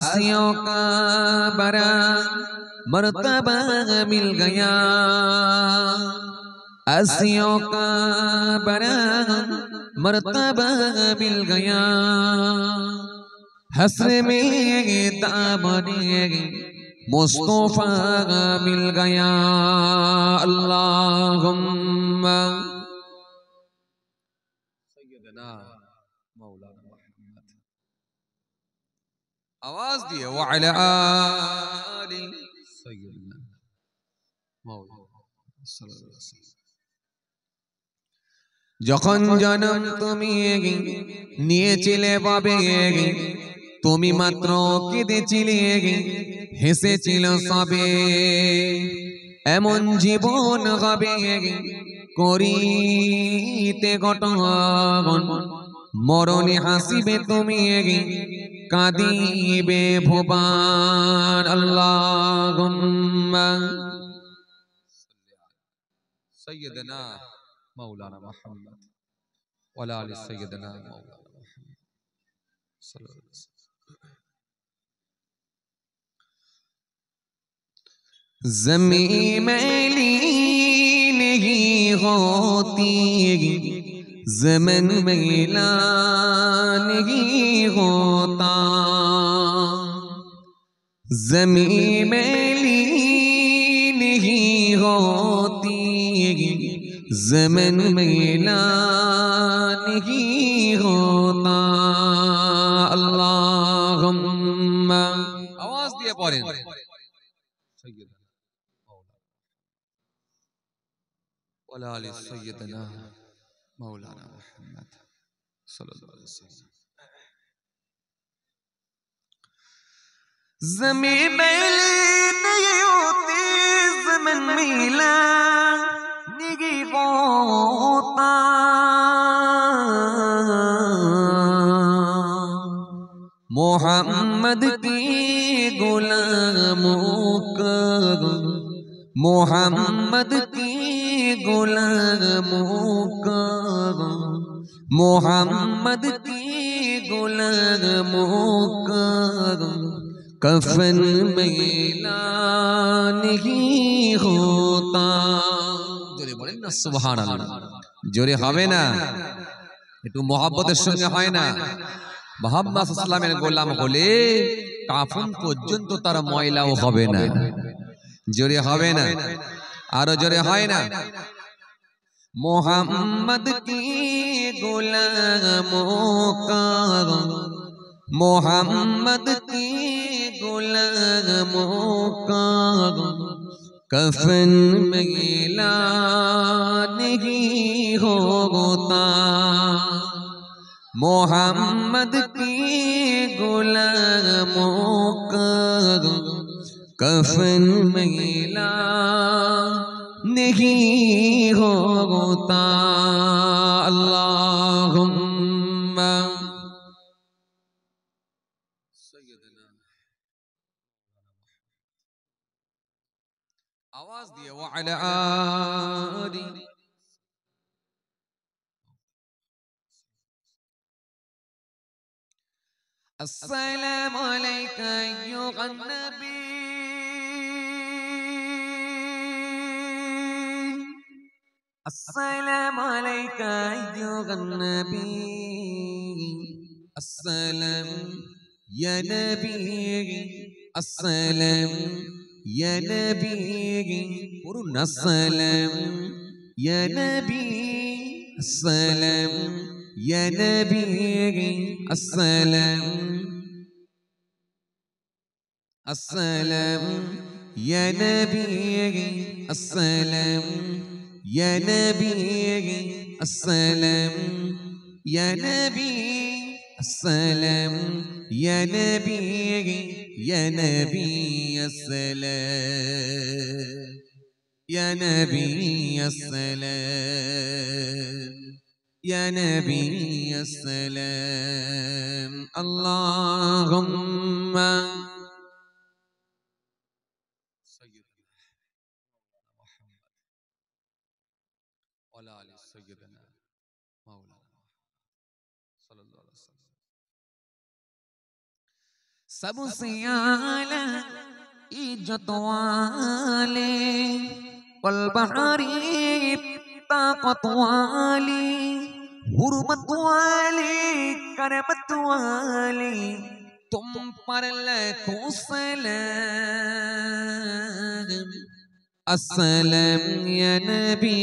आसियों का बड़ा मर्तबा मिल गया, आसियों का बड़ा मर्तबा मिल गया, हस्र में दामने मुस्तफा मिल गया। अल्लाहुम्मा सय्यदना मौलाना मुहम्मद, आवाज दिए वअला आलि सय्यदना मौलाना सल्लल्लाहु अलैहि वसल्लम। যখন জনম তুমি নিয়েছিলে পাবে, তুমি মাত্র কেঁদেছিলে হেসেছিল সবে, এমন জীবন হবে করিতে গঠন, মরণে হাসিবে তুমি কাঁদিবে ভুবন। আল্লাহুম্মা সৈয়দনা मौलाना मोहम्मद वाला आलि सय्यदना मौलाना मोहम्मद सल्लल्लाहु अलैहि वसल्लम। ज़मीं मैली नहीं होती, ज़मीन मैला नहीं होता, ज़मीं मैली नहीं होती, ज़मीन मैला नहीं होता। अल्लाहुम्मा, आवाज दिए पढ़ें वाला आलि सय्यदना मौलाना मुहम्मद सल्लल्लाहु अलैहि वसल्लम। ज़मीं मैली नहीं होती, ज़मीन मैला नहीं होता, मोहम्मद की गुलामों का, मोहम्मद की गुलामों का, मोहम्मद की गुलामों का कफन मैला नहीं होता। जोरे बोलें ना सुभान अल्लाह, जोरे হবে না, একটু মহব্বতের সঙ্গে হয় না। মুহাম্মদ সাল্লাল্লাহু আলাইহি ওয়াসাল্লামের গোলাম হলে কাফন পর্যন্ত তার ময়লাও হবে না। জোরে হবে না, আরো জোরে হয় না। मोहम्मद की गुलामों का, मोहम्मद की गुलामों का कफन मैला नहीं होता, मोहम्मद की गुलामों का कफन मैला नहीं होता। अल्लाहुम्मा सय्यदना, आवाज दिए वअला आलि। अस्सलामु अलैका अय्युहन नबी, अस्सलामु अलैका अय्युहन नबी, अस्सलाम या नबी, अस्सलाम या नबी, पुरुन अस्सलाम या नबी, अस्सलाम या नबी, अस्सलाम, अस्सलाम या नबी, अस्सलाम या नबी, अस्सलाम या नबी, अस्सलाम या नबी, या नबी अस्सलाम, या नबी अस्सलाम, या नबी अस्सलाम। अल्लाहुम्मा वाला आलि सय्यदना मौलाना सल्लल्लाहु अलैहि वसल्लम। सबसे आला इज्जत वाले बहारी ताकत वाली हुर्मत वाली करमत वाली तुम पर लाखों सलाम अस्सलाम या नबी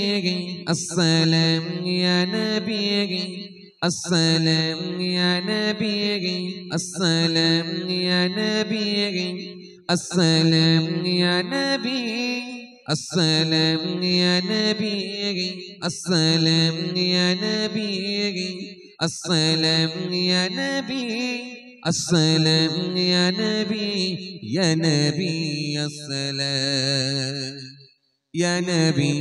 अस्सलाम या नबी अस्सलाम या नबी अस्सलाम या नबी अस्सलाम या नबी अस्सलाम या नबी अस्सलाम या नबी अस्सलाम या नबी अस्सलाम या नबी या नबी अस्सलाम या नबी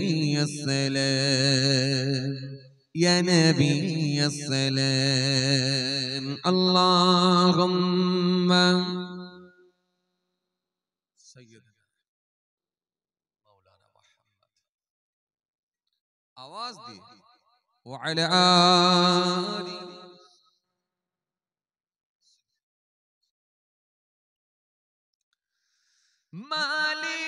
अस्सलाम या नबी अस्सलाम अल्लाहुम्मा सय्यदना मौलाना मुहम्मद आवाज दी व अला आली मालिक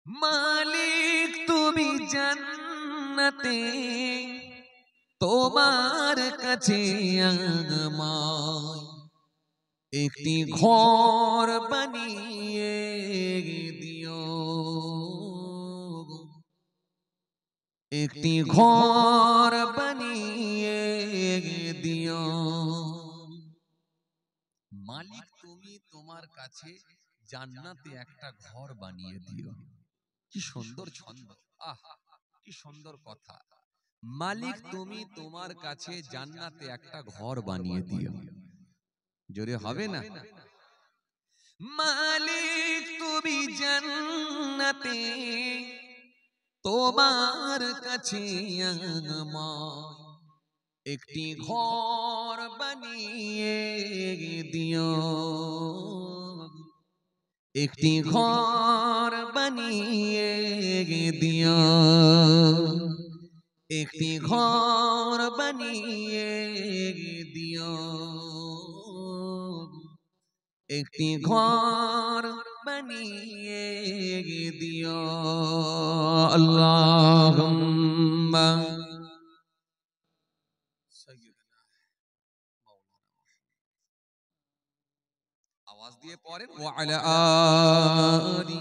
मालिक তুমি জান্নাতে তোমার কাছে আমায় একটি ঘর বানিয়ে দিও একটি ঘর বানিয়ে দিও মালিক তুমি তোমার কাছে জান্নাতে একটা ঘর বানিয়ে দিও কি সুন্দর ছন্দ আহা কি সুন্দর কথা মালিক তুমি তোমার কাছে জান্নাতে একটা ঘর বানিয়ে দিও জোরে হবে না মালিক তুমি জান্নাতে তোমার কাছে আমায় একটি ঘর বানিয়ে দিও একটি ঘর বানিয়ে দিও একটি ঘর বানিয়ে দিও একটি ঘর বানিয়ে দিও আল্লাহুম্মা সাইয়্যিদনা মাওলানা আওয়াজ দিয়ে পড়েন ওয়া আলা আলি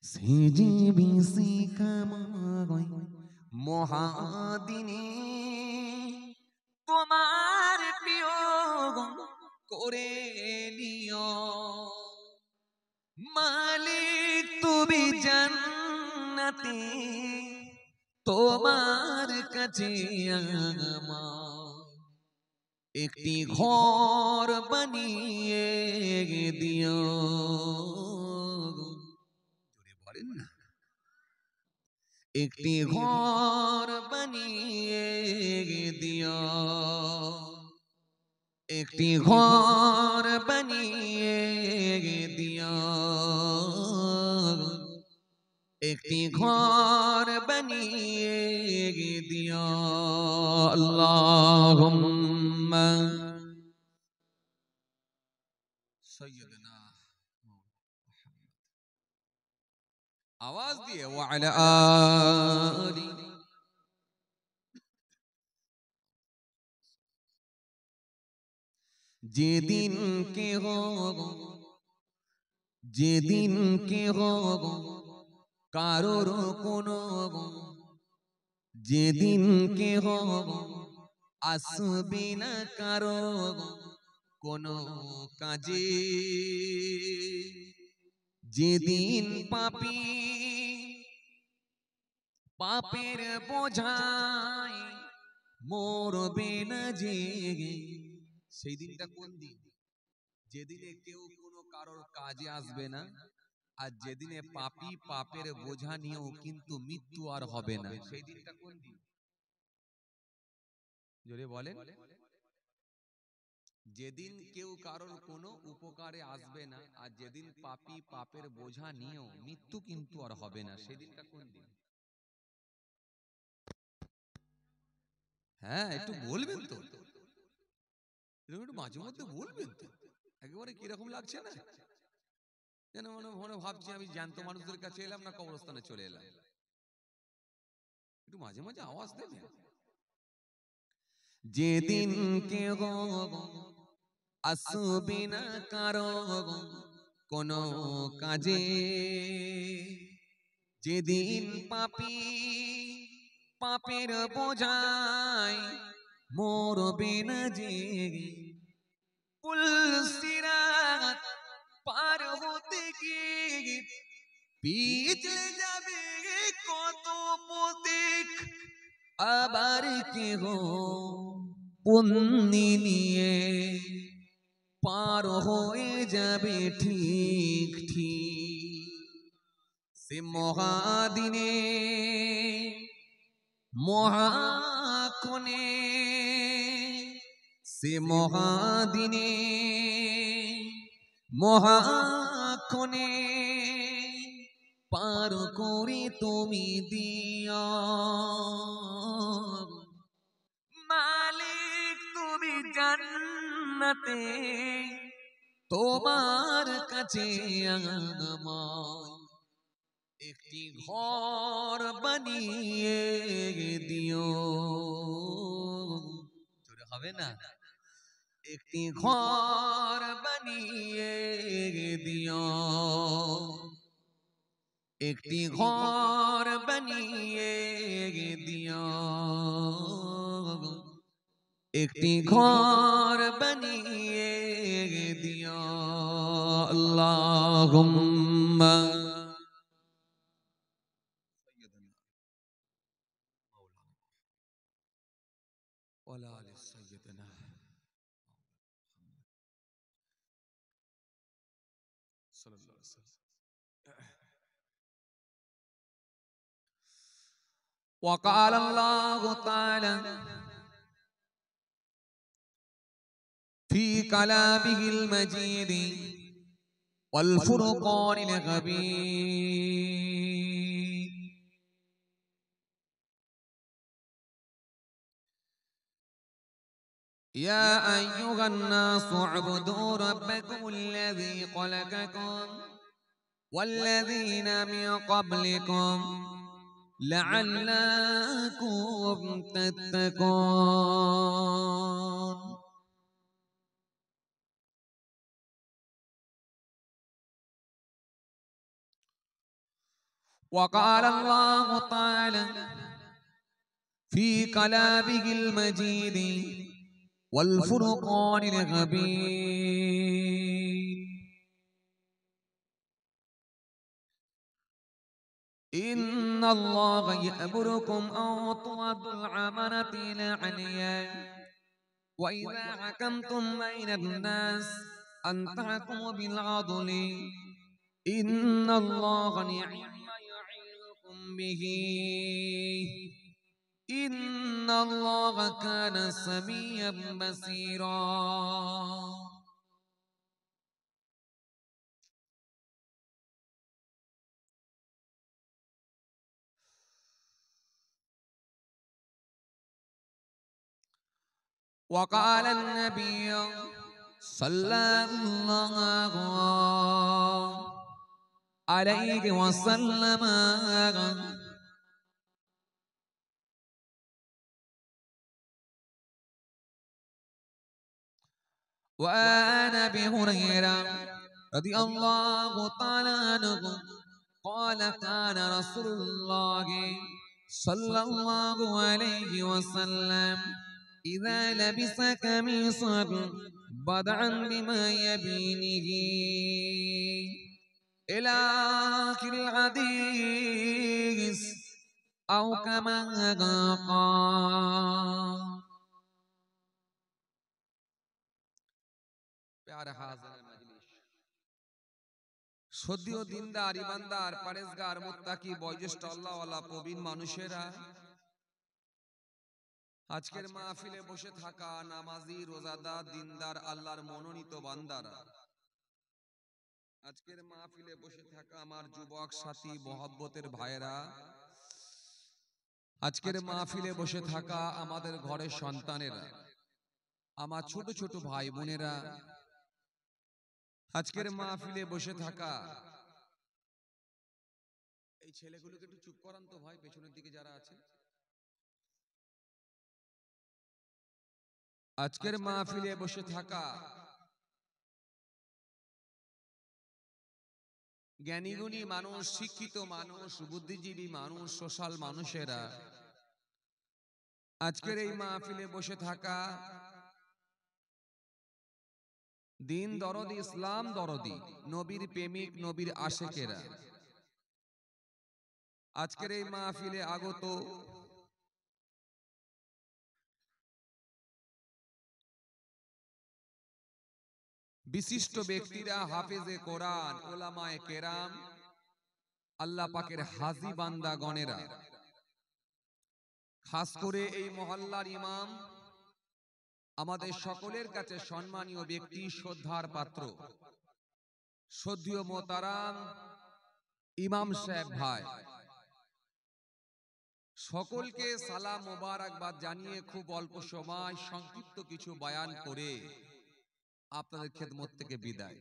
সিজিবি সিকামায় মহাদিনী তোমার প্রিয় করে নিও মালিক তুমি জান্নাতে তোমার কাছে আমায় একটি ঘর বানিয়ে দিও জোরে বলেন না একটি ঘর বানিয়ে দিও একটি ঘর বানিয়ে দিও একটি ঘর বানিয়ে দিও আল্লাহুম্মা সাইয়্যিদনা আওয়াজ দিয়ে ওয়া আলা আলি যেদিন কে হোক কারোর কোনো যেদিন কে হোক আসবে না কারো কোনো কাজে যেদিন পাপী পাপের বোঝায় মরবে না জেগে সেই দিনটা কোন দিন যেদিনে কেউ কোনো কারোর কাজে আসবে না, আর যেদিনে পাপী পাপের বোঝা নিয়েও কিন্তু মৃত্যু আর হবে না, সেই দিনটা কোন দিন? জোরে বলেন। যেদিন কেউ কারোর কোনো উপকারে আসবে না, আর যেদিন পাপী পাপের বোঝা নিয়েও মৃত্যু কিন্তু আর হবে না, সেদিনটা কোন দিন? হ্যাঁ, একটু বলবেন তো, একটু মাঝে মধ্যে বলবেন তো। একেবারে কিরকম লাগছে না, যেন মনে মনে ভাবছি আমি জ্যান্ত মানুষদের কাছে এলাম না কবরস্থানে চলে এলাম। একটু মাঝে মাঝে আওয়াজ দেবেন। যেদিন কেউ আসবে না কারো কোনো কাজে, যেদিন পাপী পাপের বোঝায় মরবে না যে, পুলসিরাত পার হতে গিয়ে পিছলে যাবে কত পথিক, আবার কেহ পুণ্যি নিয়ে পার হয়ে যাবে ঠিক ঠিক। সে মহাদিনে মহাক্ষণে, সে মহাদিনে মহাক্ষণে পার করে তুমি দিও মালিক, তুমি জান্নাতে তোমার কাছে আমায় একটি ঘর বানিয়ে দিও। জোরে হবে না? একটি ঘর বানিয়ে দিও, একটি ঘর বানিয়ে দিও, একটি ঘর বানিয়ে দিও। আল্লাহুম্মা ওয়ালা আলি সাইয়্যিদিনা সাল্লাল্লাহু আলাইহি ওয়াসাল্লাম। وقال الله تعالى في كلامه المجيد والفرقان الحميد: يا أيها الناس اعبدوا ربكم الذي خلقكم والذين من قبلكم لعلكم تتقون. وقال الله تعالى في كلامه المجيد والفرقان الحميد: إن الله يأمركم أن تؤدوا الأمانات إلى أهلها وإذا حكمتم بين الناس أن تحكموا بالعدل إن الله نعم ما يعظكم به إن الله كان سميعا بصيرا. وقال النبي صلى الله عليه وسلم: وعن أبي هريرة رضي الله تعالى عنه قال: كان رسول الله صلى الله عليه وسلم إذا لبس قميصا بدعا بما يبينه إلى آخر الحديث أو كما قال. प्यारे हाज़िर আসরের মজলিস। সদীয় দিনদার, ইমানদার, পরেজগার, মুত্তাকি, বয়োজ্যেষ্ঠ আল্লাহওয়ালা প্রবীণ মানুষেরা, আজকের মাহফিলে বসে থাকা নামাজি, রোজাদার, দিনদার, আল্লাহর মনোনীত বান্দারা, আজকের মাহফিলে বসে থাকা আমার যুবক সাথী মহব্বতের ভাইয়েরা, আজকের মাহফিলে বসে থাকা আমাদের ঘরের সন্তানেরা, আমার ছোট ছোট ভাই বোনেরা, আজকের মাহফিলে বসে থাকা এই ছেলেগুলোকে একটু চুপ করান তো ভাই, পেছনের দিকে যারা আছে। আজকের মাহফিলে বসে থাকা জ্ঞানীগুণী মানুষ, শিক্ষিত মানুষ, বুদ্ধিজীবী মানুষ, সোশ্যাল মানুষেরা, আজকের এই মাহফিলে বসে থাকা দিন দরদি, ইসলাম দরদি, নবীর প্রেমিক, নবীর আশেকেরা, আজকের এই মাহফিলে আগত বিশিষ্ট ব্যক্তিরা, হাফেজে কোরআন, ওলামায়ে কেরাম, আল্লাহ পাকের হাজী বান্দা গণেরা, খাস করে এই মহল্লার ইমাম, আমাদের সকলের কাছে সম্মানীয় ব্যক্তি, শ্রদ্ধার পাত্র, শ্রদ্ধেয় মোহতারাম ইমাম সাহেব ভাই, সকলকে সালাম মোবারকবাদ জানিয়ে খুব অল্প সময় সংক্ষিপ্ত কিছু বয়ান করে আপনাদের খেদমত থেকে বিদায়।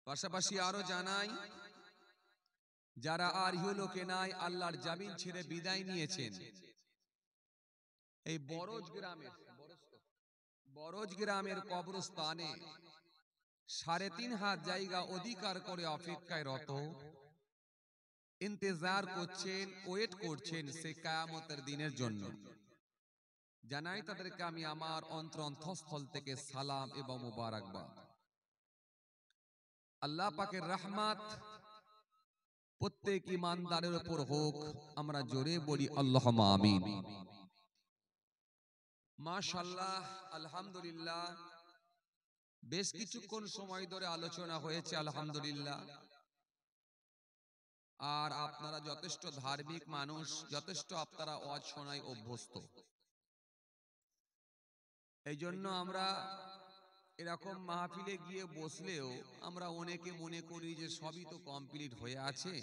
পাশাপাশি আরো জানাই, যারা আর ইহলোকে নাই, আল্লাহর জামিন ছেড়ে বিদায় নিয়েছেন, এই বরজ গ্রামের কবরস্থানে ৩.৫ হাত জায়গা অধিকার করে অপেক্ষায় রত, ইন্তজার করছেন, ওয়েট করছেন সে কিয়ামতের দিনের জন্য। জানাই তাদেরকে আমি আমার অন্তরস্থল থেকে সালাম এবং মুবারকবাদ। আল্লাহ পাকের রহমত প্রত্যেক ইমানদারের উপর হোক, আমরা জোরে বলি আল্লাহুম্মা আমিন। মাশাআল্লাহ, আলহামদুলিল্লাহ, বেশ কিছুক্ষণ সময় ধরে আলোচনা হয়েছে আলহামদুলিল্লাহ। আর আপনারা যথেষ্ট ধার্মিক মানুষ, যথেষ্ট আপনারা ওয়াজ শোনায় অভ্যস্ত। এই জন্য আমরা এরকম মাহফিলে গিয়ে বসলেও আমরা অনেকে মনে করি যে সবই তো কমপ্লিট হয়ে আছে,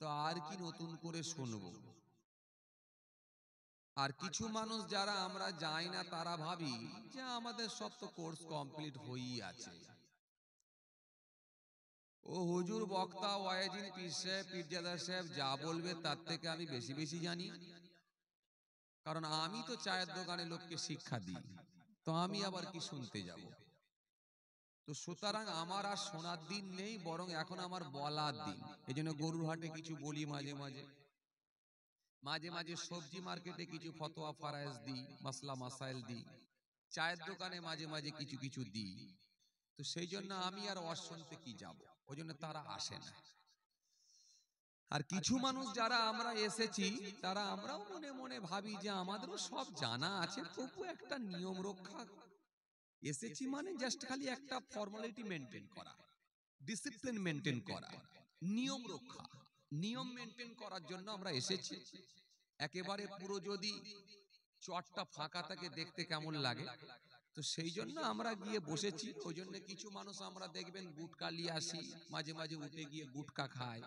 তো আর কি নতুন করে শুনবো। আর কিছু মানুষ যারা আমরা যাই না, তারা ভাবি যে আমাদের সব তো কোর্স কমপ্লিট হয়েই আছে, ও হুজুর, বক্তা, ওয়াইজিন, পীর সাহেব, পীরজাদা সাহেব যা বলবে তার থেকে আমি বেশি বেশি জানি, কারণ আমি তো চায়ের দোকানে লোককে শিক্ষা দিই, তো আমি আবার কি শুনতে যাব। তো সুতরাং আমার আর শোনার দিন নেই, বরং এখন আমার বলার দিন। এই জন্য গরুর হাটে কিছু বলি, মাঝে মাঝে মাঝে মাঝে সবজি মার্কেটে কিছু ফতোয়া ফারায়েজ দিই, মাসলা মাসাইল দিই, চায়ের দোকানে মাঝে মাঝে কিছু কিছু দিই। তো সেই জন্য আমি আর ওয়াজ শুনতে কি যাব, ওই জন্য তারা আসে না। আর কিছু মানুষ যারা আমরা এসেছি, তারা আমরাও মনে মনে ভাবি যে আমাদেরও সব জানা আছে, তবু একটা নিয়ম রক্ষা এসেছি, মানে জাস্ট খালি একটা ফর্মালিটি মেনটেন করা, ডিসিপ্লিন মেনটেন করা, নিয়ম রক্ষা, নিয়ম মেনটেন করার জন্য আমরা এসেছি। একেবারে পুরো যদি চটটা ফাঁকা থাকে দেখতে কেমন লাগে, তো সেই জন্য আমরা গিয়ে বসেছি। ওই জন্য কিছু মানুষ আমরা দেখবেন গুটকা নিয়ে আসি, মাঝে মাঝে উঠে গিয়ে গুটকা খায়।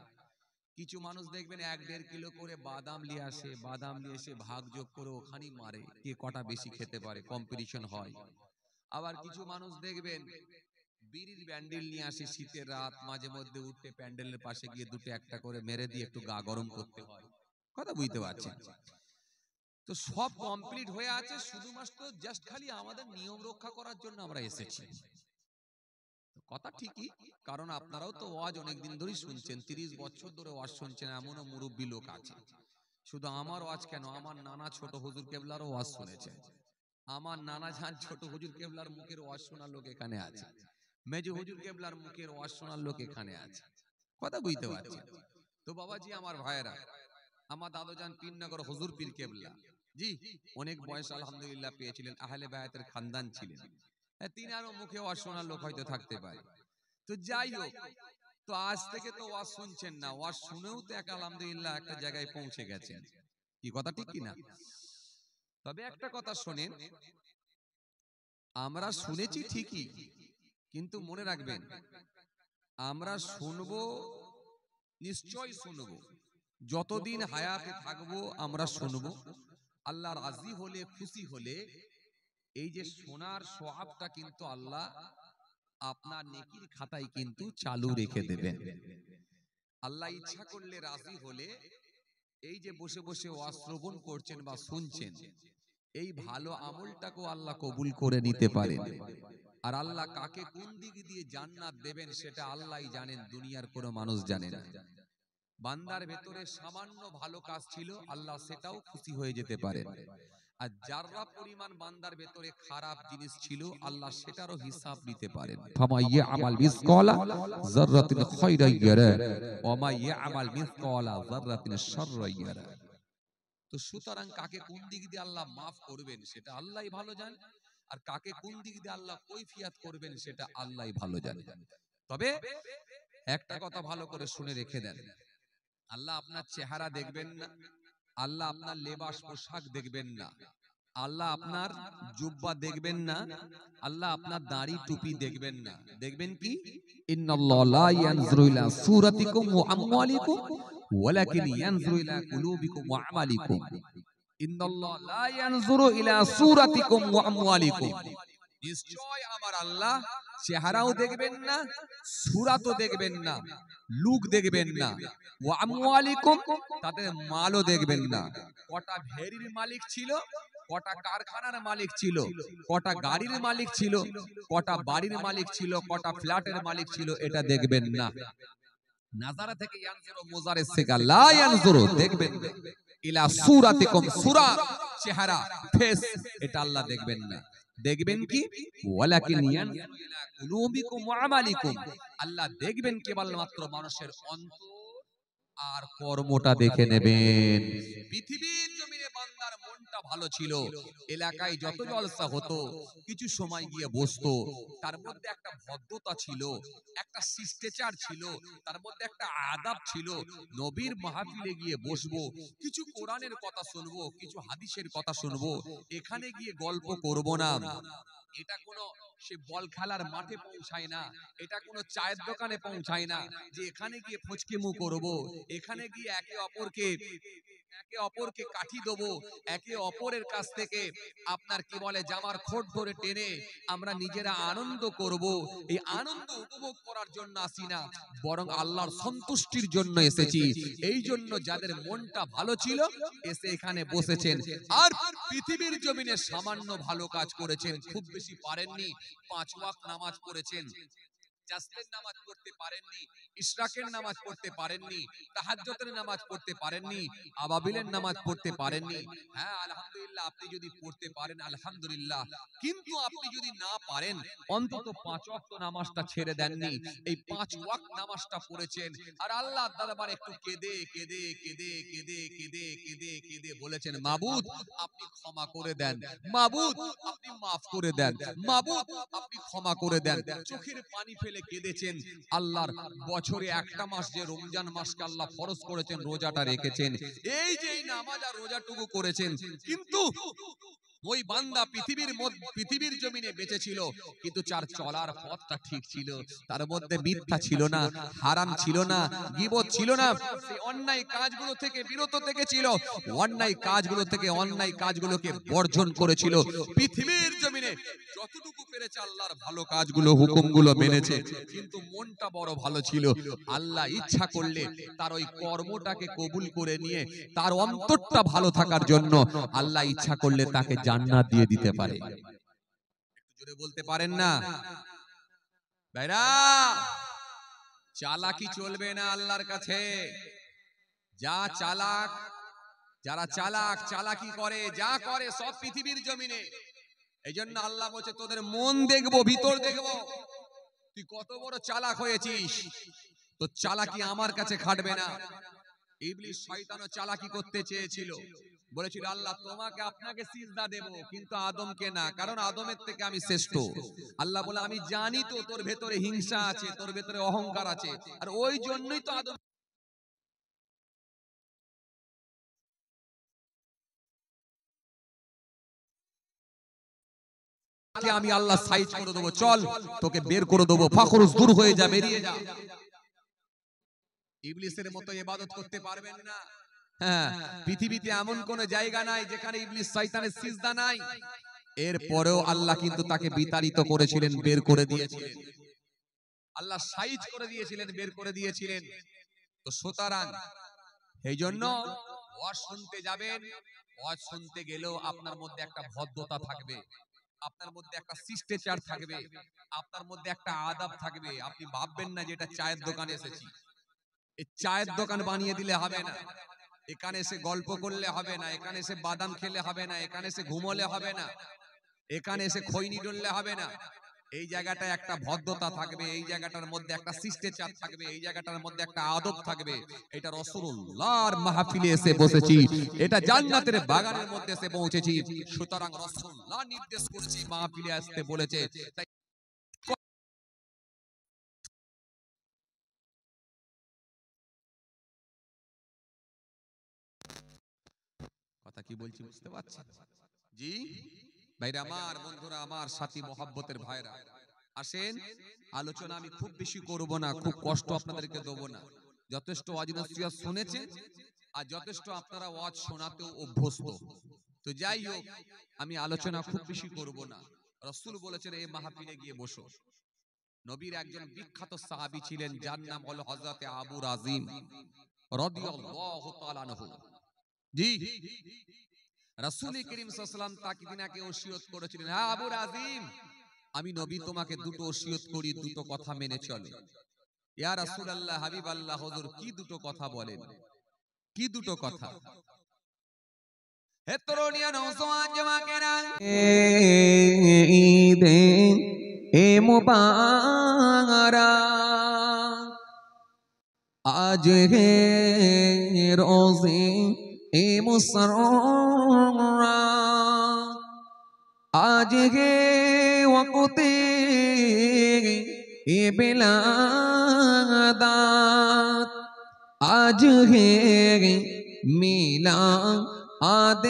কিছু মানুষ দেখবেন ১-১.৫ কিলো করে বাদাম নিয়ে আসে, বাদাম নিয়ে এসে ভাগ যোগ করে ওখানেই মারে, কে কটা বেশি খেতে পারে, কম্পিটিশন হয়। আবার কিছু মানুষ দেখবেন বিড়ির ব্যান্ডেল নিয়ে আসে, শীতের রাত, মাঝে মধ্যে উঠে প্যান্ডেলের পাশে গিয়ে দুটো একটা করে মেরে দিয়ে একটু গা গরম করতে হয়। কথা বুঝতে পারছেন? তো সব কমপ্লিট হয়ে আছে, শুধুমাত্র জাস্ট খালি আমাদের নিয়ম রক্ষা করার জন্য আমরা এসেছি। কথা ঠিকই, কারণ আপনারাও তো ওয়াজ অনেকদিন ধরেই শুনছেন, ৩০ বছর ধরে ওয়াজ শুনছেন, এমনও মুরব্বী লোক আছে। শুধু আমার ওয়াজ কেন, আমার নানা ছোট হুজুর কেবলারও ওয়াজ শুনেছে। আমার নানা জান ছোট হুজুর কেবলার মুখের ওয়াজ শোনার লোক এখানে আছে, মেজো হুজুর কেবলার মুখের ওয়াজ শোনার লোক এখানে আছে। কথা বুঝতে পারছেন? তো বাবাজি, আমার ভাইয়েরা, আমার দাদুজান পীরনগর হুজুর পীর কেবলা জি, অনেক বয়স আলহামদুলিল্লাহ পেয়েছিলেন, আহলে বায়াতের খানদান ছিলেন। তিন আরো মুখে ওয়াজ শোনার লোক হয়তো থাকতে পারে। তো যাই হোক, তো আজ থেকে তো ওয়াজ শুনছেন না, ওয়াজ শুনেও তো এক আলহামদুলিল্লাহ একটা জায়গায় পৌঁছে গেছেন। কি কথা ঠিক কিনা? তবে একটা কথা শোনেন, আমরা শুনেছি ঠিকই, কিন্তু মনে রাখবেন আমরা শুনবো, নিশ্চয় শুনবো, যতদিন হায়াতে থাকবো আমরা শুনবো। আল্লাহ রাজি হলে, খুশি হলে এই যে শোনার সওয়াবটা কিন্তু আল্লাহ আপনার নেকির খাতায় কিন্তু চালু রেখে দেবেন। আল্লাহ ইচ্ছা করলে, রাজি হলে এই যে বসে বসে ওয়াজ শ্রবণ করছেন বা শুনছেন, এই ভালো আমলটাকেও আল্লাহ কবুল করে নিতে পারেন। আর আল্লাহ কাকে কোন দিক দিয়ে জান্নাত দেবেন সেটা আল্লাহই জানেন, দুনিয়ার কোনো মানুষ জানে না। বান্দার ভেতরে সামান্য ভালো কাজ ছিল, আল্লাহ সেটাও খুশি হয়ে যেতে পারেন। আর যারা পরিমাণ বান্দার ভেতরে খারাপ জিনিস ছিল, আল্লাহ সেটারও হিসাব নিতে পারেন। ফামা ইয়ামাল মিসকালা যাররাতিন খায়রান ইয়ারা ওয়া মা ইয়ামাল মিসকালা যাররাতিন শাররান ইয়ারা। তো সুতরাং কাকে কোন দিক দিয়ে আল্লাহ মাফ করবেন সেটা আল্লাহই ভালো জানেন, আর কাকে কোন দিক দিয়ে আল্লাহ কৈফিয়াত করবেন সেটা আল্লাহই ভালো জানেন। তবে একটা কথা ভালো করে শুনে রেখে দেন, আল্লাহ আপনার চেহারা দেখবেন না, আল্লাহ আপনার লেবাস পোশাক দেখবেন না, আল্লাহ আপনার জুব্বা দেখবেন না, আল্লাহ আপনার দাড়ি টুপি দেখবেন না। দেখবেন কি? ইন্নাল্লাহু লা ইয়ানজুরু ইলা সূরাতিকুম ওয়া আমওয়ালিকুম ওয়ালাকিন ইয়ানজুরু ইলা কুলুবিকুম ওয়া আমালিকুম। ইন্নাল্লাহু লা ইয়ানজুরু ইলা সূরাতিকুম ওয়া আমওয়ালিকুম। নিশ্চয় আমার আল্লাহ চেহারাও দেখবেন না, সূরাতও দেখবেন না, লুক দেখবেন না, ওয়া আমওয়ালিকুম তাদের মালও দেখবেন না। কটা ভেরির মালিক ছিল, কটা কারখানার মালিক ছিল, কটা গাড়ির মালিক ছিল, কটা বাড়ির মালিক ছিল, কটা ফ্ল্যাটের মালিক ছিল, এটা দেখবেন না। নাজারা থেকে ইয়ানজুরু মুজারিস থেকে লা ইয়ানজুরু দেখবেন না, ইলা সূরাতিকুম সূরাত চেহারা ফেস এটা আল্লাহ দেখবেন না। দেখবেন কি? ওয়ালাকিন ইয়ানজুরু ইলা কুলুবিকুম ওয়া আমালিকুম। আল্লাহ দেখবেন কেবলমাত্র মানুষের অন্তর আর কর্মটা দেখে নেবেন। পৃথিবীর জমিনে বান্দার মনটা ভালো ছিল, এলাকায় যত জলসা হতো কিছু সময় গিয়ে বসতো, তার মধ্যে একটা ভদ্রতা ছিল, একটা শিষ্টাচার ছিল, তার মধ্যে একটা আদাব ছিল। নবীর মাহফিলে গিয়ে বসবো, কিছু কোরআনের কথা শুনবো, কিছু হাদিসের কথা শুনবো, এখানে গিয়ে গল্প করব না। এটা কোনো সে বল খেলার মাঠে পৌঁছায় না, এটা কোনো চায়ের দোকানে পৌঁছায় না যে এখানে গিয়ে ফচকেমু করব, এখানে গিয়ে একে অপরকে কাঠি দেবো, একে অপরের কাছ থেকে আপনার কি বলে জামার খোট ধরে টেনে আমরা নিজেরা আনন্দ করব। এই আনন্দ উপভোগ করার জন্য আসি না, বরং আল্লাহর সন্তুষ্টির জন্য এসেছি। এই জন্য যাদের মনটা ভালো ছিল এসে এখানে বসেছেন, আর পৃথিবীর জমিনে সামান্য ভালো কাজ করেছেন, খুব বেশি পারেননি। 5 ওয়াক্ত নামাজ পড়েছেন, জাস্তের নামাজ পড়তে পারেননি, ইশরাকের নামাজ পড়তে পারেননি, তাহাজ্জুদের নামাজ পড়তে পারেননি, আবাবিলের নামাজ পড়তে পারেননি। হ্যাঁ আলহামদুলিল্লাহ, আপনি যদি পড়তে পারেন আলহামদুলিল্লাহ, কিন্তু আপনি যদি না পারেন অন্তত 5 ওয়াক্ত নামাজটা ছেড়ে দেননি, এই 5 ওয়াক্ত নামাজটা পড়েছেন। আর আল্লাহর দরবারে একটু কেঁদে কেঁদে কেঁদে কেঁদে কেঁদে কেঁদে কেঁদে বলেছেন, মাবুদ আপনি ক্ষমা করে দেন, মাবুদ আপনি মাফ করে দেন, মাবুদ আপনি ক্ষমা করে দেন। চোখের পানি ফেলে কেঁদেছেন। আল্লাহর বছরে একটা মাস যে রমজান মাসকে আল্লাহ ফরজ করেছেন, রোজাটা রেখেছেন, এই যে নামাজ আর রোজাটুকু করেছেন, কিন্তু ওই বান্দা পৃথিবীর জমিনে বেঁচে ছিল, কিন্তু যার চলার পথটা ঠিক ছিল, তার মধ্যে মিথ্যা ছিল না, হারাম ছিল না, গীবত ছিল না, সেই অন্যায় কাজগুলো থেকে বিরত থেকেছিল, অন্যায় কাজগুলোকে বর্জন করেছিল। পৃথিবীর জমিনে যতটুকু পেরেছে আল্লাহর ভালো কাজগুলো, হুকুমগুলো মেনেছে, কিন্তু মনটা বড় ভালো ছিল। আল্লাহ ইচ্ছা করলে তার ওই কর্মটাকে কবুল করে নিয়ে তার অন্তরটা ভালো থাকার জন্য আল্লাহ ইচ্ছা করলে তাকে জান্নাত দিয়ে দিতে পারে। একটু জোরে বলতে পারেন না ভাইরা? চালাকি চলবে না আল্লাহর কাছে। যারা চালাকি করে, যা করে সব পৃথিবীর জমিনে। এই জন্য আল্লাহ বলছে তোদের মন দেখবো, ভিতর দেখবো, তুই কত বড় চালাক হয়েছিস। তো চালাকি আমার কাছে খাটবে না। ইবলিস শয়তানও চালাকি করতে চেয়েছিল, বলেছিল আল্লাহ তোমাকে আপনাকে সিজদা দেব, কিন্তু আদমকে না, কারণ আদমের থেকে আমি শ্রেষ্ঠ। আল্লাহ বলে আমি জানি তো তোর ভেতরে হিংসা আছে, তোর ভেতরে অহংকার আছে, আর ওই জন্যই তো আদম আমি আল্লাহ সাইজ করে দেবো, চল তোকে বের করে দেবো, ফাখরুজ দূর হয়ে যা, বেরিয়ে যা। ইবলিসের মতো ইবাদত করতে পারবেন না। হ্যাঁ, পৃথিবীতে এমন কোন জায়গা নাই যেখানে ইবলিস শয়তানের সিজদা নাই। এরপরেও আল্লাহ কিন্তু তাকে বিতাড়িত করেছিলেন, বের করে দিয়েছিলেন। আল্লাহ সাইজ করে দিয়েছিলেন, বের করে দিয়েছিলেন। তো সুতরাং এই জন্য ওয়াজ শুনতে যাবেন, ওয়াজ শুনতে গেলেও আপনার মধ্যে একটা ভদ্রতা থাকবে, আপনার মধ্যে একটা শিষ্টাচার থাকবে, আপনার মধ্যে একটা আদব থাকবে। আপনি ভাববেন না যে এটা চায়ের দোকানে এসেছি, এই চায়ের দোকান বানিয়ে দিলে হবে না, এখানে এসে গল্প করলে হবে না, এখানে এসে বাদাম খেলে হবে না, এখানে এসে ঘুমোলে হবে না, এখানে এসে খৈনি ডললে হবে না। এই জায়গাটায় একটা ভদ্রতা থাকবে, এই জায়গাটার মধ্যে একটা শিষ্টাচার থাকবে, এই জায়গাটার মধ্যে একটা আদব থাকবে। এটা রাসূলুল্লাহর মাহফিলে এসে বসেছি, এটা জান্নাতের বাগানের মধ্যে এসে পৌঁছেছি। সুতরাং রাসূলুল্লাহ নির্দেশ করেছে, মাহফিলে আসতে বলেছে। তাই কথা কি বলছি বুঝতে পারছেন? জি ভাইরা আমার, বন্ধুরা আমার, সাথী মহব্বতের ভাইরা, আসেন আলোচনা আমি খুব বেশি করব না, খুব কষ্ট আপনাদেরকে দেব না। যথেষ্ট ওয়াজ নসিহত শুনেছেন, আর যথেষ্ট আপনারা ওয়াজ শোনাতেও অভ্যস্ত। তো যাই হোক, আমি আলোচনা খুব বেশি করব না। রাসূল বলেছেন এই মাহফিলে গিয়ে বসো। নবীর একজন বিখ্যাত সাহাবী ছিলেন, যার নাম হলো হযরতে আবু রাজিম রাদিয়াল্লাহু তাআলা আনহু। জি, রাসূল করিম সাল্লাল্লাহু আলাইহি ওয়াসাল্লাম তাকে দিনাকে ওসিয়ত করেছিলেন, হ্যাঁ আবু রাজিম, আমি নবী তোমাকে দুটো ওসিয়ত করি, দুটো কথা মেনে চলো। ইয়া রাসূলুল্লাহ, হাবিব আল্লাহ, হুজুর কি দুটো কথা বলেন? কি দুটো কথা? হে তরুণিয়া নওজওয়ান জওয়াকেরা, ঈদে এ মুবারক, আজ হে রোজে এ মুসররত, আজ হে ওয়াক্তে এ বিলাদাত, আজ হে মিলাদ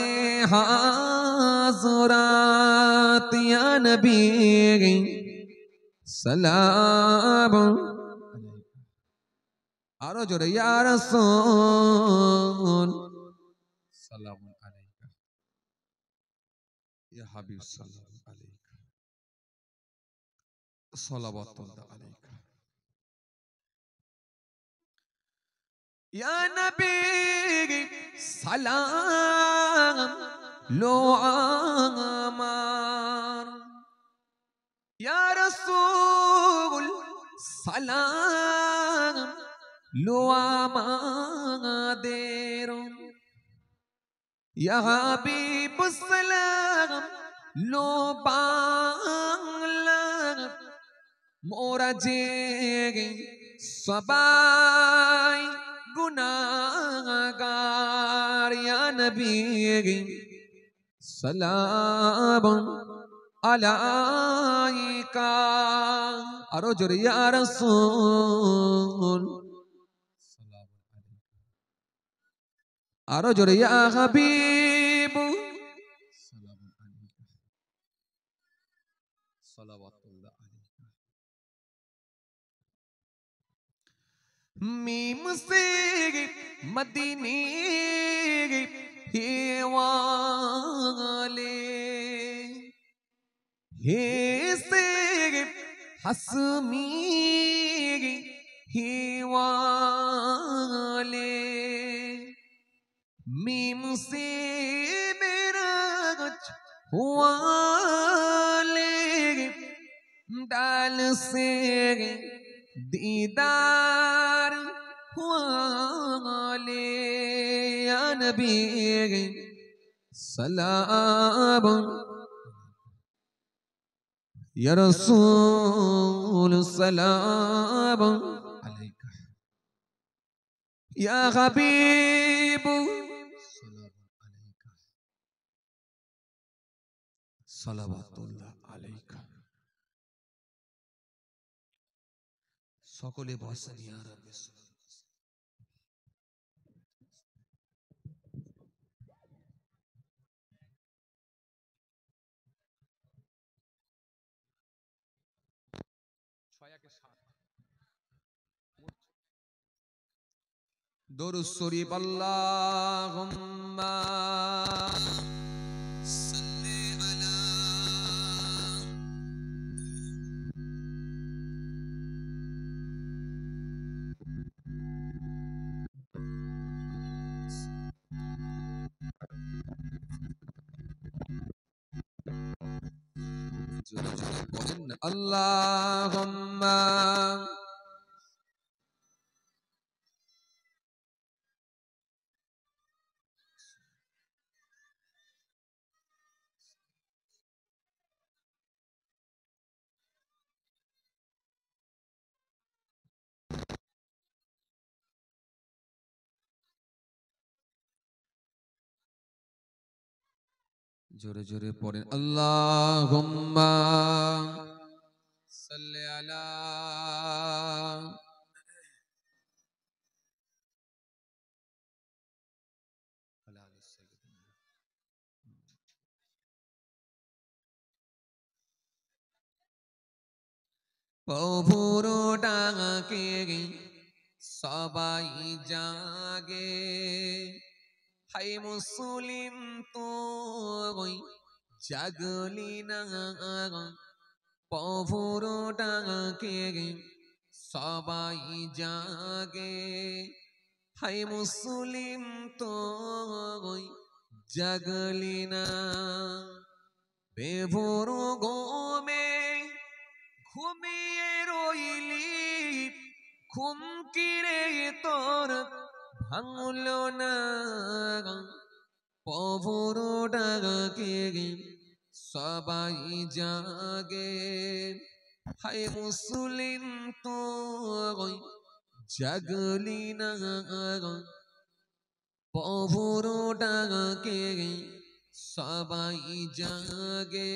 হাজরাত, ইয়া নবী সালাম, আরো জোরে ইয়া রাসূল সালাম আলাইকা, ইয়া হাবিব সালাম আলাইকা, সালাওয়াতুল্লাহ আলাইকা, ইয়া নবী সালাম লো আমার, ইয়া রাসূল সালাম লো আমাদের, ইয়া হাবিব সালাম লো বাংলা, মোরা যে সবাই গুনাহগার, ইয়া নবী সালাম আলাইকা, আরো জোরে ইয়া রাসূল সালাম আলাইকা, আরো জোরে ইয়া হাবিব সালাম আলাইকা, সালাওয়াতুল্লাহ আলাইকা। मीम से मदीने हे वाले, हे से हसमी हे वाले, मीम से मेरा वाले, दाल से दीदार वाले, या नबी सलाम, या रसूल सलाम अलैका, या हबीब सलाम अलैका, সালাওয়াতুল্লাহ আলাইকা। সকলে বসেন ইয়া রাব্বি। দরুদ শরীফ আল্লাহুম্মা সাল্লি আলা জোরে জোরে বলেন না আল্লাহুম্মা। জোরে জোরে পড়েন আল্লাহুম্মা সাল্লি আলা প্রভুর ডাকে সবাই জাগে, হাই মুসলিম তুই জাগলি না। প্রভুর ডাকে সবাই জাগে, হাই মুসলিম তুই জাগলি না। বেভোর ঘুমে ঘুমিয়ে রইলি, ঘুম কিরে তোর ভাঙল না। প্রভুর ডাকে সবাই জাগে, হায় মুসলিম তুই জাগলি না। প্রভুর ডাকে সবাই জাগে,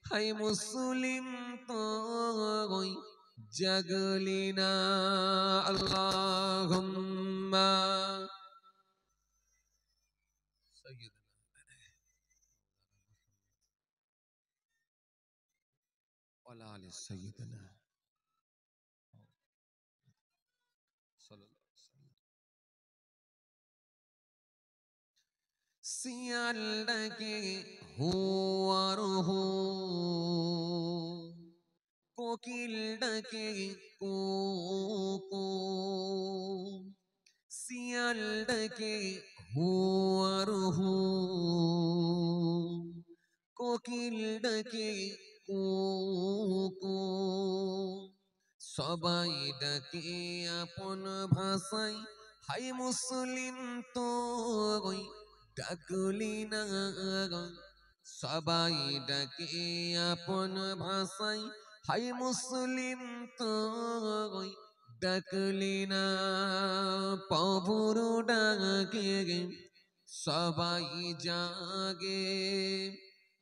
হায় মুসলিম তুই জাগলি না। আল্লাহুম্মা ওয়ালা আলি সাইয়্যিদিনা সাল্লাল্লাহু আলাইহি ওয়াসাল্লাম। শিয়াল ডাকে হু আর হু, কোকিল ডাকে কু কু। শিয়াল ডাকে হু আর হু, কোকিল ডাকে কু কু। সবাই ডাকে আপন ভাষায়, হাই মুসলিম তুই ডাকলি না। সবাই ডাকে আপন ভাষায়, হাই মুসলিম তুই ডাকলি না। প্রভুর ডাকে সবাই জাগে,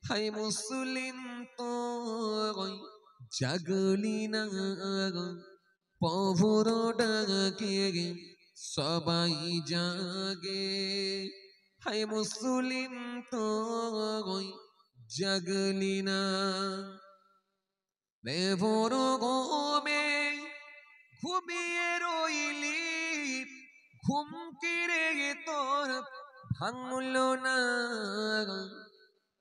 হাই মুসলিম তুই জাগলি না। প্রভুর ডাকে সবাই জাগে, হাই মুসলিম তুই জাগলি না। বেভোর ঘুমে ঘুমিয়ে রইলি, ঘুম কিরে তোর ভাঙল না।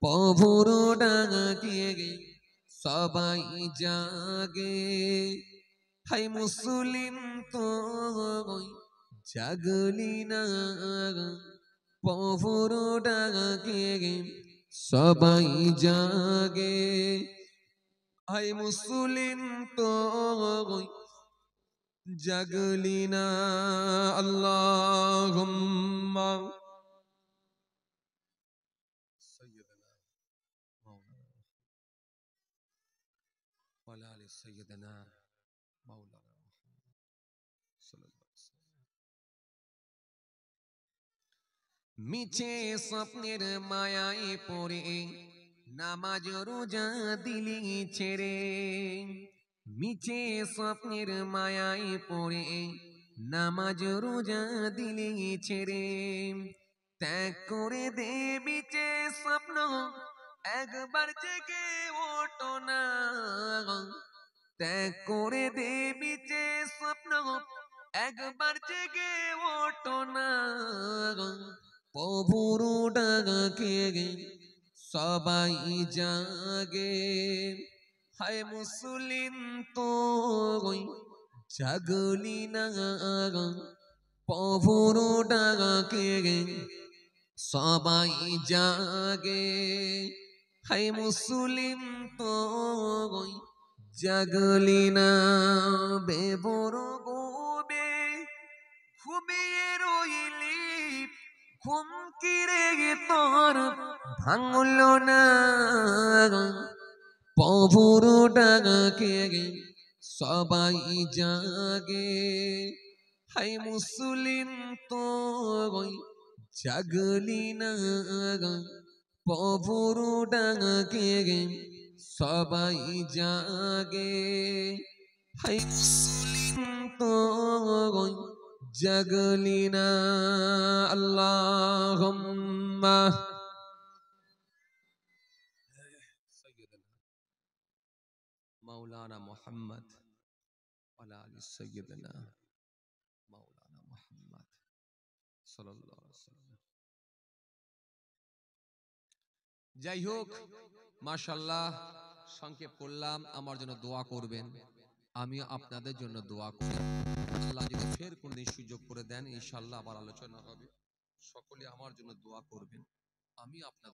প্রভুর ডাকে সবাই জাগে, হাই মুসলিম তুই জাগলি না। প্রভুর ডাকে সবাই জাগে, হাই মুসলিম তুই জাগলি না। আল্লাহুম্মা সাইয়্যিদিনা মাওলানা ওয়ালা আলি সাইয়্যিদিনা মাওলানা সাল্লাল্লাহু আলাইহি ওয়াসাল্লাম। মিছে স্বপ্নের মায়ায় পড়ে নামাজ রোজা দিলি ছেড়ে, মিছে স্বপ্নের মায়ায় পড়ে, নামাজ রোজা দিলি ছেড়ে, ত্যাগ করে দে মিছে স্বপ্ন, একবার জেগে ওঠো না, ত্যাগ করে দে মিছে স্বপ্ন, একবার জেগে ওঠো না, প্রভুর ডাকে সবাই জাগে, হায় মুসলিম তো জাগলি না, প্রভুর ডাকে সবাই জাগে, হায় মুসলিম তো জাগলি না, বেবর গোবে ঘুমিয়ে রইলি, ঘুম কিরে তোর ভাঙল না, প্রভুর ডাকে সবাই জাগে, হায় মুসলিম তো জাগলি না, প্রভুর ডাকে সবাই জাগে, হায় মুসলিম তো জাগলি না। আল্লাহুম্মা মাওলানা মুহাম্মদ ওয়ালা আলি সাইয়্যিদিনা মাওলানা মুহাম্মদ সাল্লাল্লাহু আলাইহি ওয়াসাল্লাম। যাই হোক, মাশাআল্লাহ, সংক্ষেপ করলাম। আমার জন্য দোয়া করবেন, আমি আপনাদের জন্য দোয়া করি। আল্লাহ যদি ফের কোনদিন সুযোগ করে দেন, ইনশাআল্লাহ আবার আলোচনা হবে। সকলে আমার জন্য দোয়া করবেন, আমি আপনাদের